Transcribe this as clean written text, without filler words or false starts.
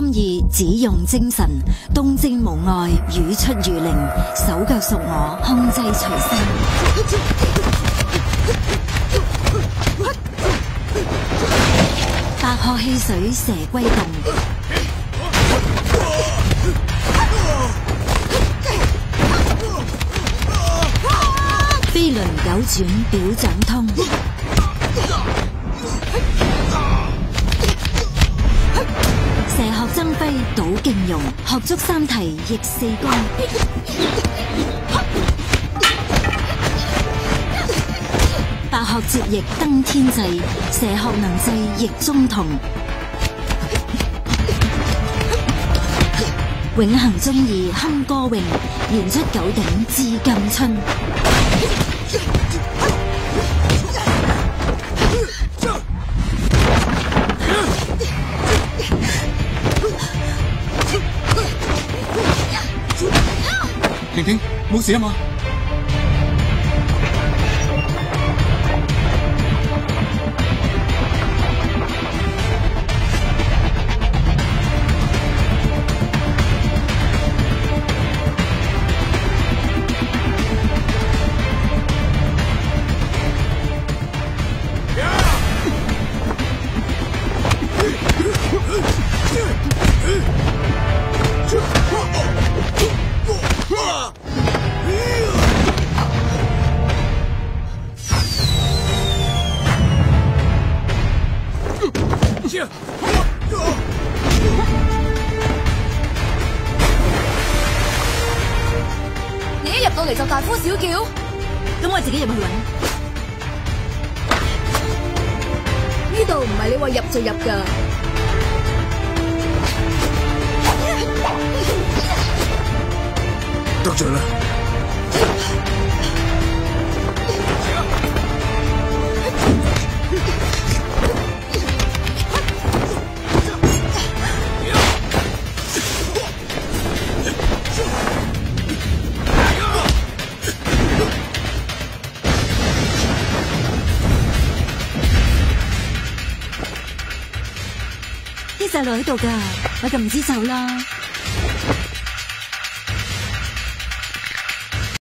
心意，只用精神，動靜無礙，語出如靈，手腳屬我，控制隨身。白鶴戲水，蛇歸洞。飛輪九轉，表掌通。蛇鶴爭輝，倒勁容，學足三提，逆四宮。白鶴折翼，登天際，蛇鶴能制，逆中同。永恆中義，堪歌詠，言出九鼎，至近春。婷婷，冇事啊嘛？你一入到嚟就大呼小叫，咁我自己入去揾。呢度唔係你話入就入噶。得罪啦！啲細路喺度噶，我就唔知走啦。